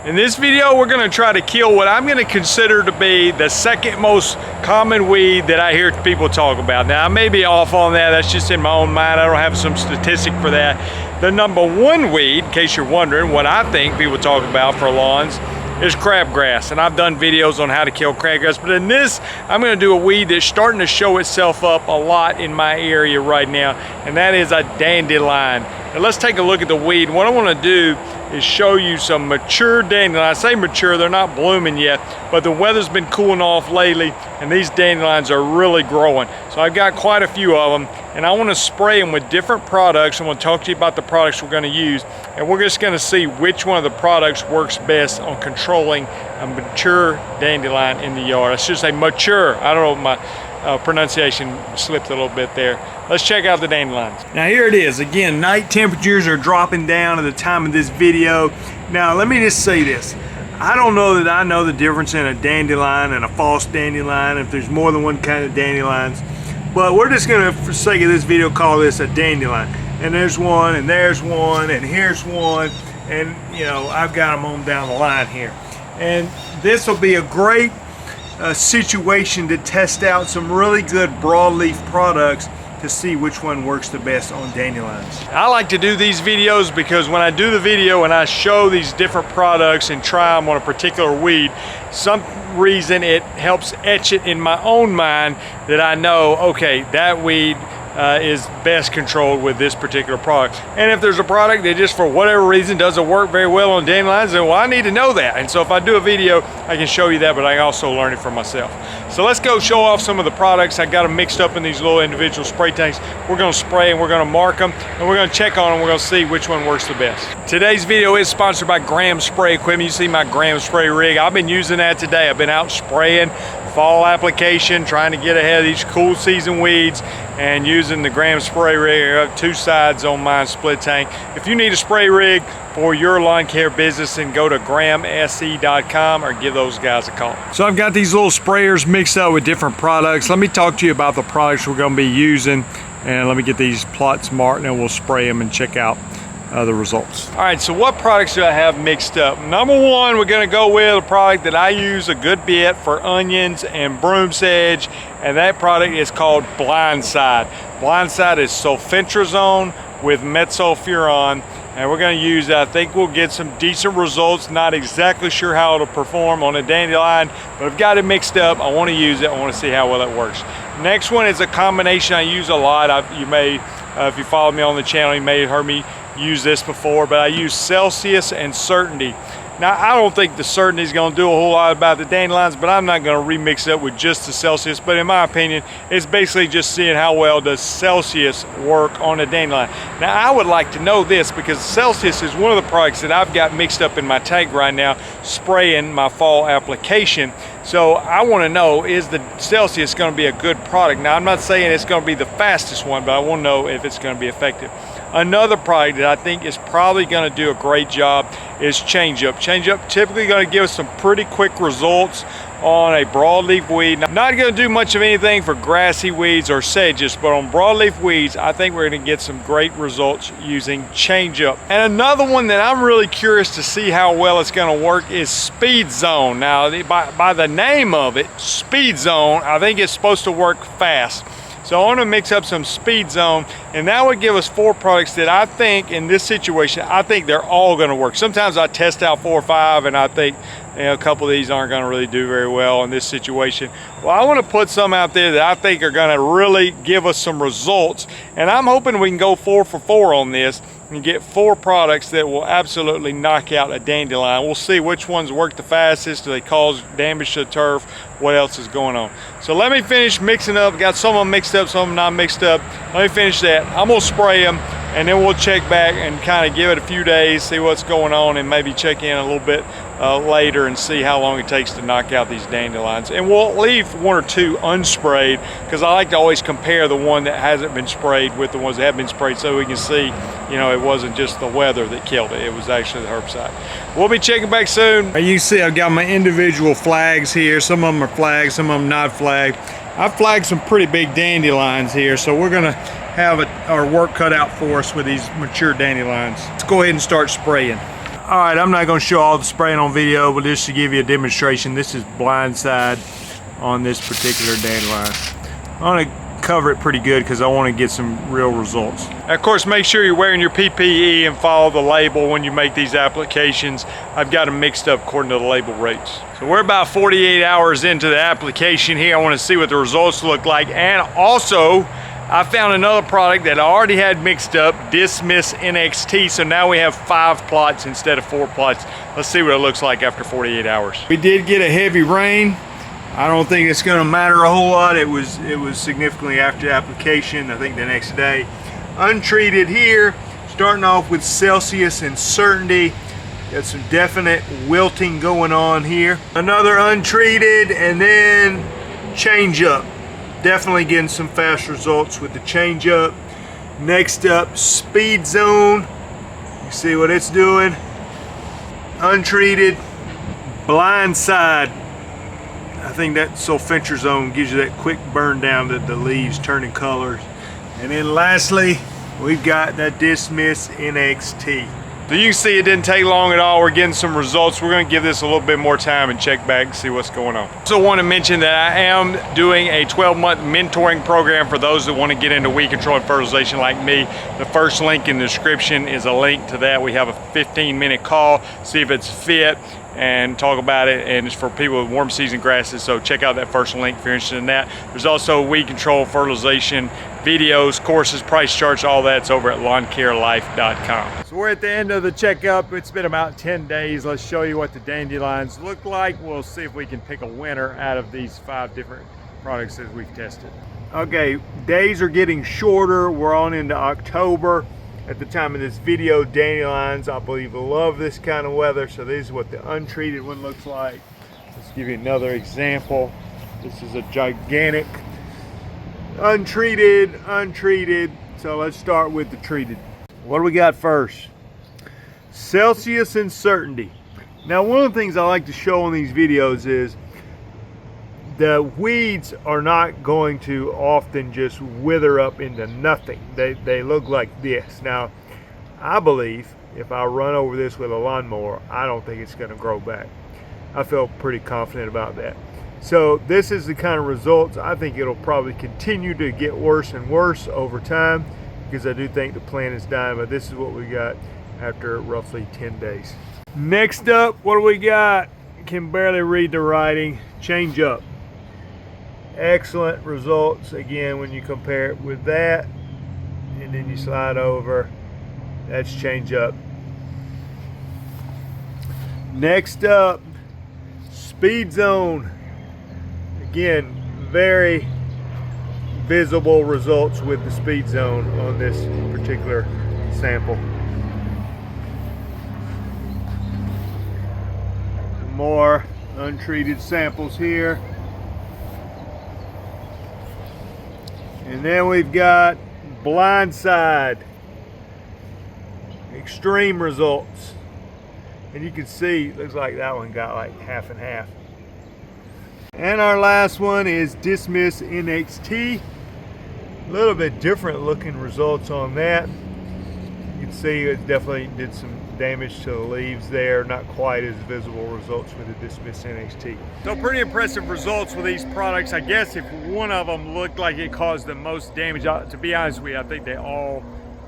In this video, we're gonna try to kill what I'm gonna consider to be the second most common weed that I hear people talk about. Now, I may be off on that, that's just in my own mind. I don't have some statistic for that. The number one weed, in case you're wondering what I think people talk about for lawns, is crabgrass. And I've done videos on how to kill crabgrass, but in this, I'm gonna do a weed that's starting to show itself up a lot in my area right now, and that is a dandelion. Now let's take a look at the weed. What I wanna do is show you some mature dandelions. I say mature, they're not blooming yet, but the weather's been cooling off lately and these dandelions are really growing. So I've got quite a few of them and I want to spray them with different products. I'm going to talk to you about the products we're going to use, and we're just going to see which one of the products works best on controlling a mature dandelion in the yard. I should say mature. I don't know, my pronunciation slipped a little bit there. Let's check out the dandelions. Now here it is. Again, night temperatures are dropping down at the time of this video. Now let me just say this. I don't know that I know the difference in a dandelion and a false dandelion, if there's more than one kind of dandelions. But we're just gonna, for the sake of this video, call this a dandelion. And there's one, and there's one, and here's one, and you know, I've got them on down the line here. And this will be a great situation to test out some really good broadleaf products to see which one works the best on dandelions. I like to do these videos because when I do the video and I show these different products and try them on a particular weed, some reason it helps etch it in my own mind that I know, okay, that weed is best controlled with this particular product. And if there's a product that just for whatever reason doesn't work very well on dandelions, then well, I need to know that. And so if I do a video, I can show you that, but I can also learn it for myself. So let's go show off some of the products. I got them mixed up in these little individual spray tanks. We're gonna spray and we're gonna mark them and we're gonna check on them. We're gonna see which one works the best. Today's video is sponsored by Graham Spray Equipment. You see my Graham Spray rig. I've been using that today. I've been out spraying fall application, trying to get ahead of these cool season weeds and using the Graham Spray rig. I have two sides on my split tank. If you need a spray rig for your lawn care business, then go to grahamse.com or give those guys a call. So I've got these little sprayers mixed up with different products. Let me talk to you about the products we're going to be using, and let me get these plots marked and we'll spray them and check out the results. All right, so what products do I have mixed up? Number one, we're gonna go with a product that I use a good bit for onions and broom sedge, and that product is called Blindside. Blindside is sulfentrazone with metsulfuron, and we're gonna use that. I think we'll get some decent results. Not exactly sure how it'll perform on a dandelion, but I've got it mixed up. I wanna use it, I wanna see how well it works. Next one is a combination I use a lot. You may, if you follow me on the channel, you may have heard me use this before, but I use Celsius and Certainty. Now, I don't think the Certainty is going to do a whole lot about the dandelions, but I'm not going to remix it with just the Celsius. But in my opinion, it's basically just seeing how well does Celsius work on a dandelion. Now, I would like to know this because Celsius is one of the products that I've got mixed up in my tank right now, spraying my fall application. So I want to know, is the Celsius going to be a good product? Now, I'm not saying it's going to be the fastest one, but I want to know if it's going to be effective. Another product that I think is probably going to do a great job is Changeup. Changeup typically going to give us some pretty quick results on a broadleaf weed. Not going to do much of anything for grassy weeds or sedges, but on broadleaf weeds, I think we're going to get some great results using Changeup. And another one that I'm really curious to see how well it's going to work is Speedzone. Now, by the name of it, Speedzone, I think it's supposed to work fast. So I want to mix up some Speedzone, and that would give us 4 products that I think in this situation, I think they're all going to work. Sometimes I test out 4 or 5 and I think, you know, a couple of these aren't going to really do very well in this situation. Well, I want to put some out there that I think are going to really give us some results, and I'm hoping we can go 4 for 4 on this and get 4 products that will absolutely knock out a dandelion. We'll see which ones work the fastest. Do they cause damage to the turf? What else is going on? So let me finish mixing up. Got some of them mixed up, some of them not mixed up. Let me finish that. I'm gonna spray them and then we'll check back and kind of give it a few days, see what's going on, and maybe check in a little bit later and see how long it takes to knock out these dandelions. And we'll leave 1 or 2 unsprayed because I like to always compare the one that hasn't been sprayed with the ones that have been sprayed so we can see, you know, it wasn't just the weather that killed it, it was actually the herbicide. We'll be checking back soon. You can see I've got my individual flags here. Some of them are flagged, some of them not flagged. I've flagged some pretty big dandelions here, so we're gonna have our work cut out for us with these mature dandelions. Let's go ahead and start spraying. All right, I'm not going to show all the spraying on video, but just to give you a demonstration, this is Blindside on this particular dandelion. I want to cover it pretty good because I want to get some real results. Of course, make sure you're wearing your PPE and follow the label when you make these applications. I've got them mixed up according to the label rates. So we're about 48 hours into the application here. I want to see what the results look like. And also, I found another product that I already had mixed up, Dismiss NXT, so now we have 5 plots instead of 4 plots. Let's see what it looks like after 48 hours. We did get a heavy rain. I don't think it's gonna matter a whole lot. It was significantly after the application, I think the next day. Untreated here, starting off with Celsius and Certainty. Got some definite wilting going on here. Another untreated, and then Changeup. Definitely getting some fast results with the Changeup. Next up, Speedzone. You see what it's doing. Untreated. Blindside. I think that sulfentrazone gives you that quick burn down to the leaves turning colors. And then lastly, we've got that Dismiss NXT. So you can see it didn't take long at all. We're getting some results. We're going to give this a little bit more time and check back and see what's going on. Also want to mention that I am doing a 12-month mentoring program for those that want to get into weed control and fertilization like me. The first link in the description is a link to that. We have a 15-minute call, see if it's fit, and talk about it, and it's for people with warm season grasses, so check out that first link if you're interested in that. There's also weed control, fertilization, videos, courses, price charts, all that's over at lawncarelife.com. So we're at the end of the checkup. It's been about 10 days. Let's show you what the dandelions look like. We'll see if we can pick a winner out of these 5 different products that we've tested. Okay, days are getting shorter. We're on into October. At the time of this video, dandelions, I believe, love this kind of weather. So this is what the untreated one looks like. Let's give you another example. This is a gigantic untreated. So let's start with the treated. What do we got first? Celsius and Certainty. Now, one of the things I like to show on these videos is the weeds are not going to often just wither up into nothing. They look like this. Now, I believe if I run over this with a lawnmower, I don't think it's going to grow back. I feel pretty confident about that. So this is the kind of results. I think it'll probably continue to get worse and worse over time because I do think the plant is dying, but this is what we got after roughly 10 days. Next up, what do we got? Can barely read the writing. Changeup. Excellent results again when you compare it with that, and then you slide over. That's Changeup. Next up, Speedzone. Again, very visible results with the Speedzone on this particular sample. Some more untreated samples here. And then we've got Blindside. Extreme results. And you can see, looks like that one got like half and half. And our last one is Dismiss NXT. A little bit different looking results on that. You can see it definitely did some damage to the leaves there. Not quite as visible results with the Dismiss NXT. So pretty impressive results with these products. I guess if one of them looked like it caused the most damage, to be honest with you, I think they all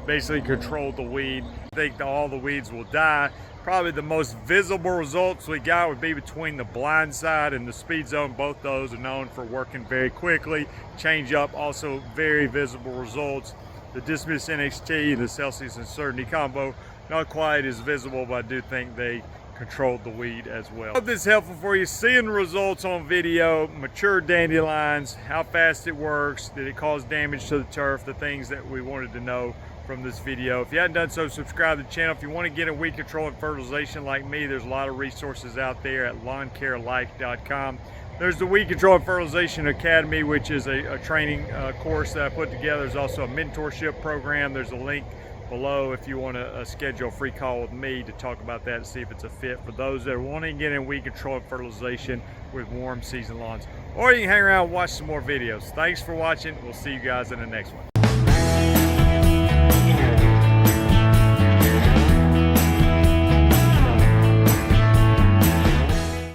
basically controlled the weed. I think all the weeds will die. Probably the most visible results we got would be between the Blindside and the Speedzone. Both those are known for working very quickly. Changeup, also very visible results. The Dismiss NXT and the Celsius and Certainty combo, not quite as visible, but I do think they controlled the weed as well. I hope this is helpful for you. Seeing the results on video, mature dandelions, how fast it works, did it cause damage to the turf, the things that we wanted to know from this video. If you haven't done so, subscribe to the channel. If you want to get in weed control and fertilization like me, there's a lot of resources out there at lawncarelife.com. There's the Weed Control and Fertilization Academy, which is a training course that I put together. There's also a mentorship program. There's a link below if you want to schedule a free call with me to talk about that and see if it's a fit for those that are wanting to get in weed control and fertilization with warm season lawns. Or you can hang around and watch some more videos. Thanks for watching. We'll see you guys in the next one.